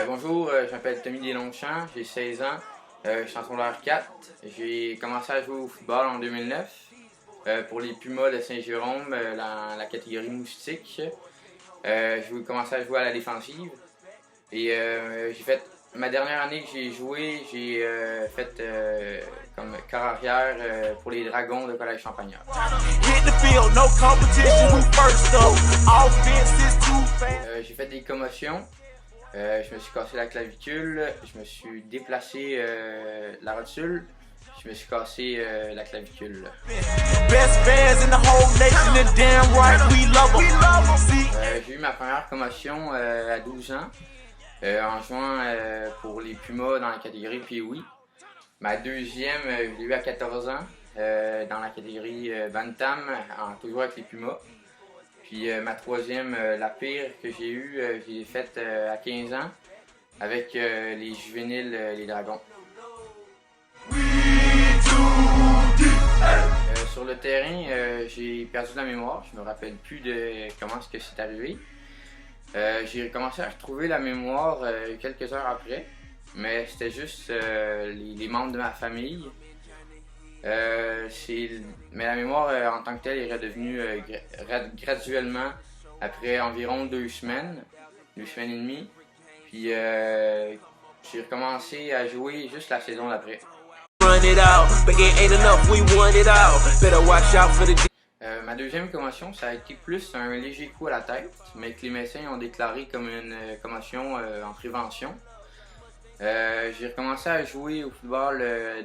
Bonjour, je m'appelle Tommy Deslongchamps, j'ai 16 ans, je suis en secondaire 4. J'ai commencé à jouer au football en 2009 pour les Pumas de Saint-Jérôme dans la catégorie moustique. J'ai commencé à jouer à la défensive et j'ai fait ma dernière année que j'ai joué, j'ai fait comme corps arrière pour les Dragons de Collège Champagnat. J'ai fait des commotions, je me suis cassé la clavicule, je me suis déplacé la rotule, je me suis cassé la clavicule. J'ai eu ma première commotion à 12 ans. En jouant pour les Pumas dans la catégorie Pee-Wee. Ma deuxième, je l'ai eu à 14 ans dans la catégorie Bantam, toujours avec les Pumas. Puis ma troisième, la pire que j'ai eue, je l'ai faite à 15 ans avec les juvéniles, les Dragons. Sur le terrain, j'ai perdu la mémoire, je me rappelle plus de comment ce que c'est arrivé. J'ai commencé à retrouver la mémoire quelques heures après, mais c'était juste les membres de ma famille. Mais la mémoire en tant que telle est redevenue graduellement après environ 2 semaines et demie. Puis j'ai recommencé à jouer juste la saison d'après. Ma deuxième commotion, ça a été plus un léger coup à la tête, mais que les médecins ont déclaré comme une commotion en prévention. J'ai recommencé à jouer au football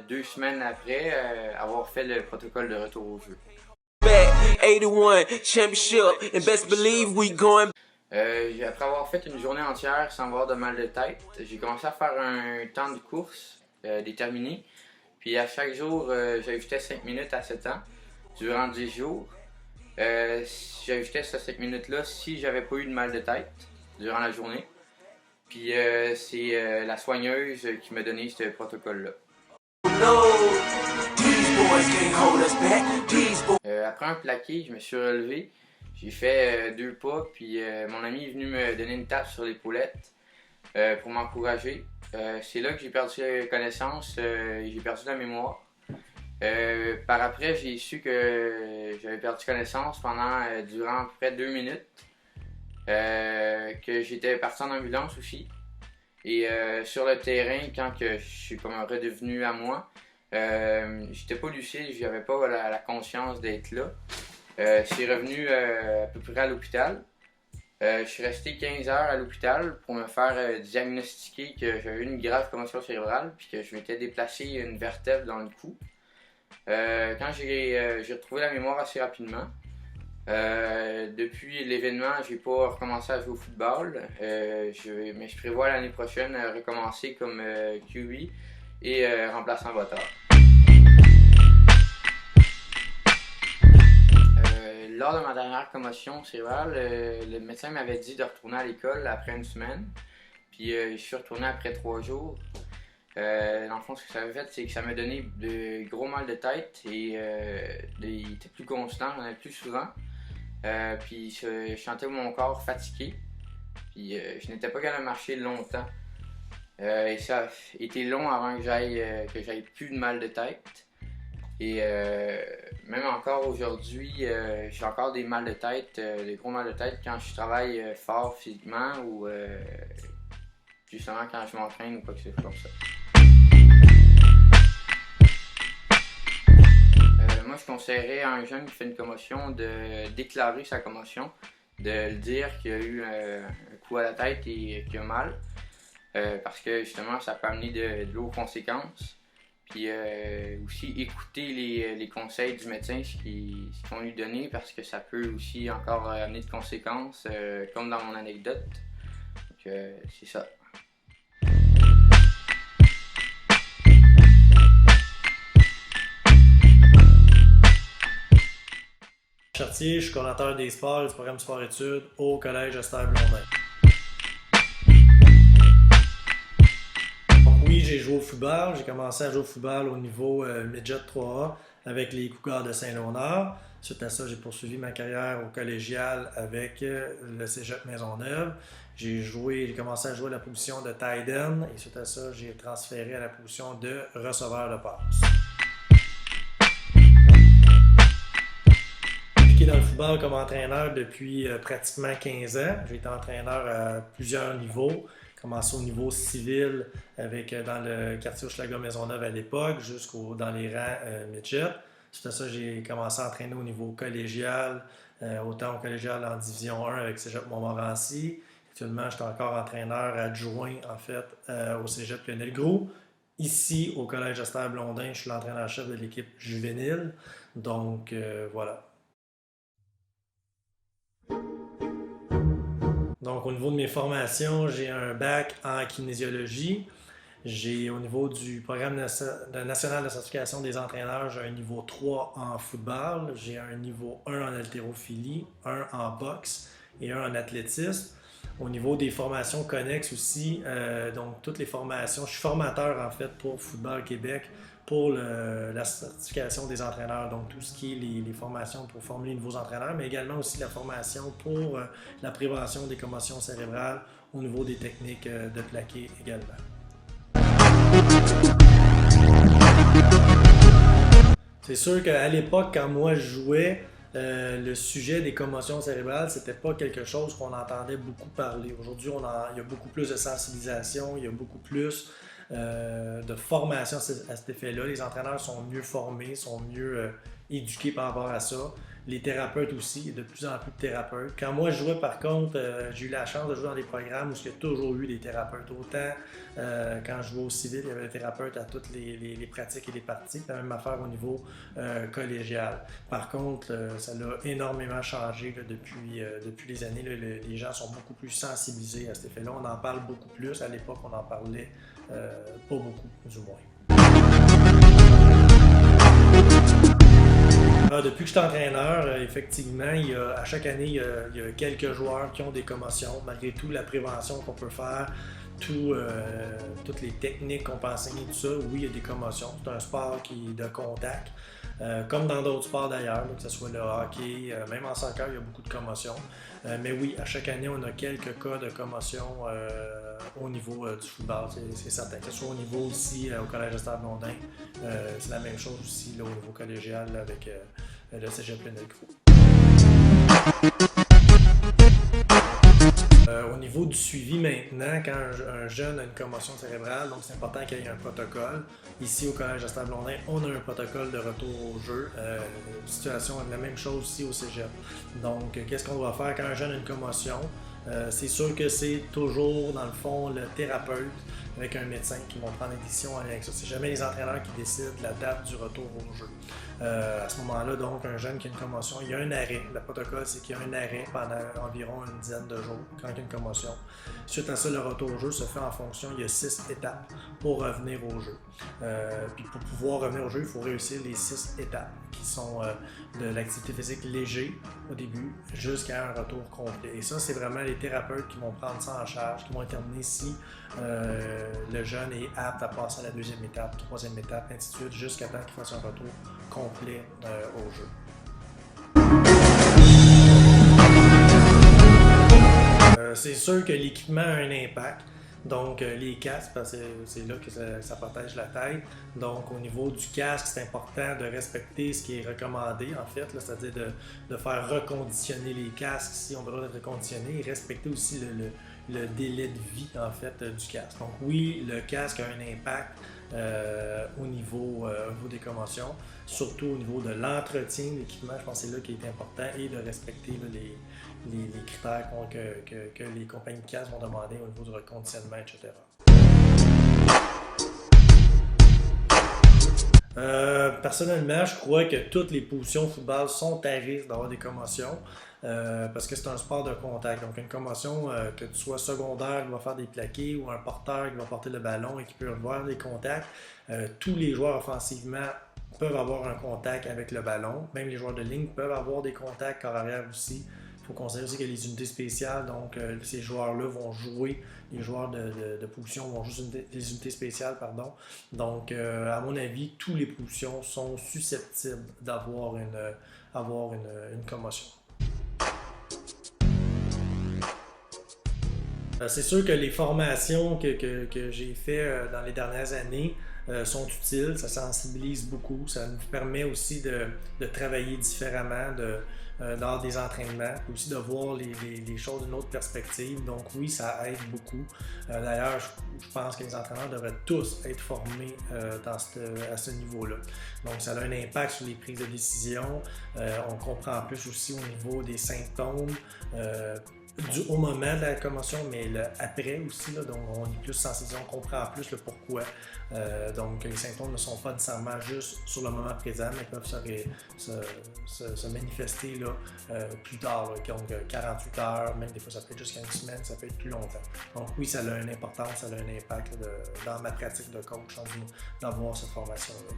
2 semaines après avoir fait le protocole de retour au jeu. Après avoir fait une journée entière sans avoir de mal de tête, j'ai commencé à faire un temps de course déterminé. Puis à chaque jour, j'ajoutais 5 minutes à ce temps. Durant 10 jours, j'ajoutais ces 5 minutes-là si j'avais pas eu de mal de tête durant la journée. Puis c'est la soigneuse qui m'a donné ce protocole-là. Après un plaqué, je me suis relevé. J'ai fait 2 pas, puis mon ami est venu me donner une tape sur l'épaulette pour m'encourager. C'est là que j'ai perdu connaissance, j'ai perdu la mémoire. Par après, j'ai su que j'avais perdu connaissance durant à peu près 2 minutes, que j'étais parti en ambulance aussi. Et sur le terrain, quand je suis comme redevenu à moi, j'étais pas lucide, j'avais pas la conscience d'être là. C'est revenu à peu près à l'hôpital. Je suis resté 15 heures à l'hôpital pour me faire diagnostiquer que j'avais eu une grave commotion cérébrale puis que je m'étais déplacé une vertèbre dans le cou. Quand j'ai retrouvé la mémoire assez rapidement, depuis l'événement, j'ai pas recommencé à jouer au football, mais je prévois l'année prochaine recommencer comme QB et remplaçant botteur. Lors de ma dernière commotion cérébrale, le médecin m'avait dit de retourner à l'école après 1 semaine, puis je suis retourné après 3 jours. Dans le fond, ce que ça avait fait, c'est que ça m'a donné de gros mal de tête et il était plus constant, j'en avais plus souvent. Puis je sentais mon corps fatigué, puis je n'étais pas capable de marcher longtemps. Et ça a été long avant que j'aille plus de mal de tête. Et même encore aujourd'hui, j'ai encore des mal de tête, des gros mal de tête quand je travaille fort physiquement ou justement quand je m'entraîne ou quoi que ce soit comme ça. Moi, je conseillerais à un jeune qui fait une commotion de déclarer sa commotion, de le dire qu'il a eu un coup à la tête et qu'il a mal, parce que justement, ça peut amener de lourdes conséquences. Puis aussi écouter les conseils du médecin, ce qu'ils vont lui donner, parce que ça peut aussi encore amener de conséquences, comme dans mon anecdote. Donc c'est ça. Chartier, je suis coordonnateur des sports et du programme sport-études au Collège Esther-Blondin. Oui, j'ai joué au football. J'ai commencé à jouer au football au niveau Midget 3A avec les Cougars de Saint-Léonard. Suite à ça, j'ai poursuivi ma carrière au collégial avec le Cégep Maisonneuve. J'ai commencé à jouer à la position de tight end et suite à ça, j'ai transféré à la position de receveur de passe. Impliqué dans le football comme entraîneur depuis pratiquement 15 ans. J'ai été entraîneur à plusieurs niveaux. Commencé au niveau civil dans le quartier Hochelaga-Maisonneuve à l'époque, dans les rangs midget. Suite à ça, j'ai commencé à entraîner au niveau collégial, autant au collégial en division 1 avec Cégep Montmorency. Actuellement, je suis encore entraîneur adjoint en fait au Cégep Lionel Groulx. Ici, au Collège Esther Blondin, je suis l'entraîneur-chef de l'équipe juvénile. Donc, voilà. Donc, au niveau de mes formations, j'ai un bac en kinésiologie. Au niveau du programme national de certification des entraîneurs, j'ai un niveau 3 en football, j'ai un niveau 1 en haltérophilie, 1 en boxe et 1 en athlétisme. Au niveau des formations connexes aussi, donc toutes les formations, je suis formateur en fait pour Football Québec pour la certification des entraîneurs, donc tout ce qui est les formations pour former les nouveaux entraîneurs, mais également aussi la formation pour la prévention des commotions cérébrales au niveau des techniques de plaqué également. C'est sûr qu'à l'époque, quand moi je jouais, le sujet des commotions cérébrales, c'était pas quelque chose qu'on entendait beaucoup parler. Aujourd'hui, il y a beaucoup plus de sensibilisation, il y a beaucoup plus de formation à cet effet-là. Les entraîneurs sont mieux formés, sont mieux éduqués par rapport à ça. Les thérapeutes aussi, il y a de plus en plus de thérapeutes. Quand moi je jouais, par contre, j'ai eu la chance de jouer dans des programmes où il y a toujours eu des thérapeutes. Autant quand je jouais au civil, il y avait des thérapeutes à toutes les pratiques et les parties. La même affaire au niveau collégial. Par contre, ça a énormément changé là, depuis les années. Là, les gens sont beaucoup plus sensibilisés à cet effet-là. On en parle beaucoup plus. À l'époque, on en parlait pas beaucoup, du moins. Alors, depuis que je suis entraîneur, effectivement, à chaque année, il y a quelques joueurs qui ont des commotions. Malgré tout, la prévention qu'on peut faire, toutes les techniques qu'on peut enseigner, tout ça, oui, il y a des commotions. C'est un sport qui est de contact. Comme dans d'autres sports d'ailleurs, que ce soit le hockey, même en soccer, il y a beaucoup de commotions. Mais oui, à chaque année, on a quelques cas de commotion au niveau du football, c'est certain. Que ce soit au niveau aussi au Collège Esther Blondin, c'est la même chose aussi là, au niveau collégial là, avec le Cégep Lionel Groulx. Au niveau du suivi maintenant, quand un jeune a une commotion cérébrale, donc c'est important qu'il y ait un protocole. Ici au Collège Esther Blondin, on a un protocole de retour au jeu. Situation, la même chose ici au Cégep. Donc, qu'est-ce qu'on doit faire quand un jeune a une commotion? C'est sûr que c'est toujours, dans le fond, le thérapeute avec un médecin qui vont prendre des décisions en lien avec ça. C'est jamais les entraîneurs qui décident la date du retour au jeu. À ce moment-là, donc, un jeune qui a une commotion, il y a un arrêt. Le protocole, c'est qu'il y a un arrêt pendant environ une dizaine de jours quand il y a une commotion. Suite à ça, le retour au jeu se fait en fonction, il y a 6 étapes pour revenir au jeu. Puis pour pouvoir revenir au jeu, il faut réussir les 6 étapes qui sont de l'activité physique léger au début jusqu'à un retour complet. Et ça, c'est vraiment les thérapeutes qui vont prendre ça en charge, qui vont déterminer si le jeune est apte à passer à la deuxième étape, troisième étape, ainsi de suite, jusqu'à temps qu'il fasse un retour complet au jeu. C'est sûr que l'équipement a un impact. Donc, les casques, parce que c'est là que ça protège la tête. Donc, au niveau du casque, c'est important de respecter ce qui est recommandé, en fait, c'est-à-dire de faire reconditionner les casques si on doit être reconditionné et respecter aussi le délai de vie, en fait, du casque. Donc, oui, le casque a un impact au niveau des commotions, surtout au niveau de l'entretien de l'équipement. Je pense que c'est là qui est important et de respecter là, les critères que les compagnies de casques vont demander au niveau du reconditionnement, etc. Personnellement, je crois que toutes les positions de football sont à risque d'avoir des commotions parce que c'est un sport de contact. Donc, une commotion, que tu sois secondaire qui va faire des plaqués ou un porteur qui va porter le ballon et qui peut avoir des contacts, tous les joueurs offensivement peuvent avoir un contact avec le ballon. Même les joueurs de ligne peuvent avoir des contacts corps arrière aussi. Il faut considérer aussi que les unités spéciales, donc ces joueurs-là vont jouer, les joueurs de position vont jouer des unités spéciales, pardon. Donc, à mon avis, tous les positions sont susceptibles d'avoir une commotion. C'est sûr que les formations que j'ai faites dans les dernières années sont utiles, ça sensibilise beaucoup, ça nous permet aussi de travailler différemment dans des entraînements, puis aussi de voir les choses d'une autre perspective. Donc oui, ça aide beaucoup. D'ailleurs, je pense que les entraîneurs devraient tous être formés à ce niveau-là. Donc ça a un impact sur les prises de décision. On comprend plus aussi au niveau des symptômes. Au moment de la commotion, mais après aussi, là, donc on est plus sensibilisé, on comprend plus le pourquoi. Donc les symptômes ne sont pas nécessairement juste sur le moment présent, mais peuvent se manifester là, plus tard, là, donc 48 heures, même des fois ça peut être jusqu'à une semaine, ça peut être plus longtemps. Donc oui, ça a une importance, ça a un impact là, dans ma pratique de coach, d'avoir cette formation-là.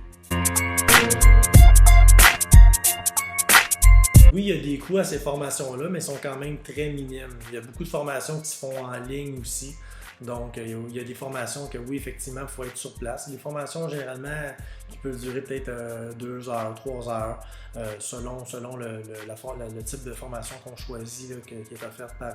Oui, il y a des coûts à ces formations-là, mais ils sont quand même très minimes. Il y a beaucoup de formations qui se font en ligne aussi. Donc, il y a des formations que oui, effectivement, il faut être sur place. Des formations, généralement, qui peuvent durer peut-être 2 heures, 3 heures, selon le type de formation qu'on choisit, là, qui est offerte par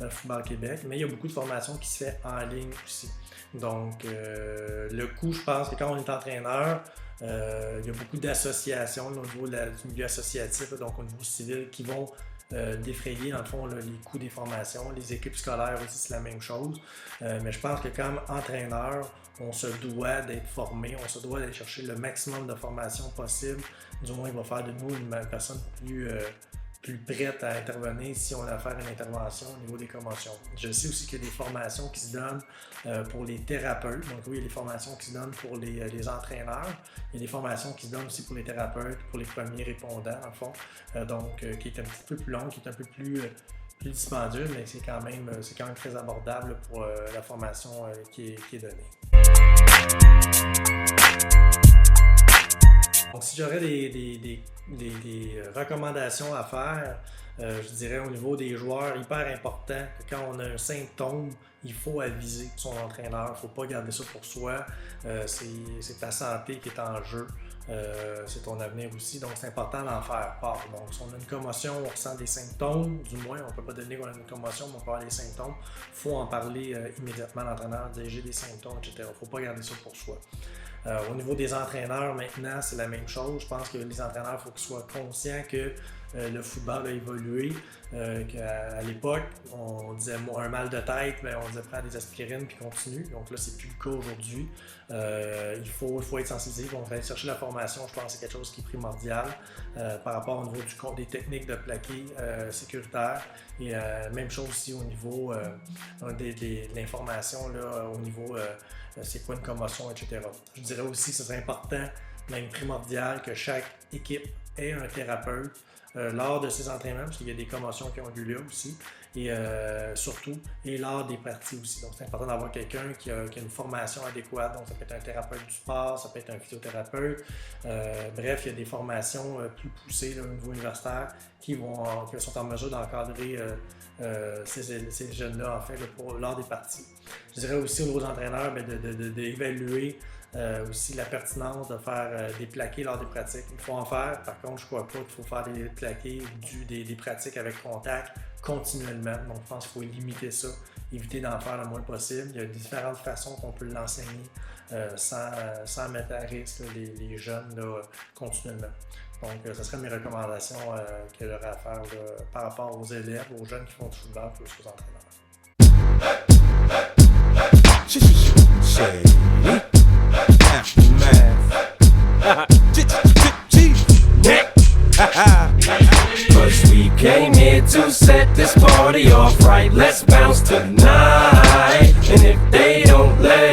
Football Québec. Mais il y a beaucoup de formations qui se fait en ligne aussi. Donc, le coût, je pense que quand on est entraîneur, il y a beaucoup d'associations au niveau du milieu associatif, donc au niveau civil, qui vont défrayer, dans le fond, là, les coûts des formations. Les équipes scolaires aussi, c'est la même chose. Mais je pense que comme entraîneur, on se doit d'être formé, on se doit d'aller chercher le maximum de formation possible. Du moins, il va faire de nous une personne plus prête à intervenir si on a à faire une intervention au niveau des commotions. Je sais aussi qu'il y a des formations qui se donnent pour les thérapeutes. Donc oui, il y a des formations qui se donnent pour les entraîneurs. Il y a des formations qui se donnent aussi pour les thérapeutes, pour les premiers répondants, en fond. Qui est un petit peu plus long, qui est un peu plus dispendieux, mais c'est quand même très abordable pour la formation qui est donnée. Donc, si j'aurais des recommandations à faire, je dirais au niveau des joueurs, hyper important que quand on a un symptôme, il faut aviser son entraîneur, il ne faut pas garder ça pour soi, c'est ta santé qui est en jeu. C'est ton avenir aussi, donc c'est important d'en faire part. Donc, si on a une commotion, on ressent des symptômes, du moins, on ne peut pas donner qu'on a une commotion, mais on peut avoir des symptômes. Il faut en parler immédiatement à l'entraîneur, dire j'ai des symptômes, etc. Il ne faut pas garder ça pour soi. Au niveau des entraîneurs, maintenant, c'est la même chose. Je pense que les entraîneurs, il faut qu'ils soient conscients que le football a évolué. Qu'à l'époque, on disait un mal de tête, mais on disait prends des aspirines puis continue. Donc là, c'est plus le cas aujourd'hui. Il faut être sensibilisé. On va aller chercher la formation. Je pense que c'est quelque chose qui est primordial par rapport au niveau des techniques de plaqué sécuritaire. Et même chose aussi au niveau de l'information, là, au niveau c'est quoi une commotion, etc. Je dirais aussi que ce serait important, même primordial, que chaque équipe ait un thérapeute lors de ses entraînements, parce qu'il y a des commotions qui ont lieu là aussi, et surtout, et lors des parties aussi. Donc, c'est important d'avoir quelqu'un qui a une formation adéquate. Donc, ça peut être un thérapeute du sport, ça peut être un physiothérapeute. Bref, il y a des formations plus poussées là, au niveau universitaire qui sont en mesure d'encadrer ces jeunes-là, en fait, lors des parties. Je dirais aussi au niveau des entraîneurs, d'évaluer aussi la pertinence de faire des plaqués lors des pratiques. Il faut en faire, par contre, je ne crois pas qu'il faut faire des plaqués des pratiques avec contact continuellement. Donc, je pense qu'il faut limiter ça, éviter d'en faire le moins possible. Il y a différentes façons qu'on peut l'enseigner sans mettre à risque là, les jeunes là, continuellement. Donc, ce serait mes recommandations que j'aurais à faire là, par rapport aux élèves, aux jeunes qui font du football plus aux entraîneurs. Cause we came here to set this party off right. Let's bounce tonight. And if they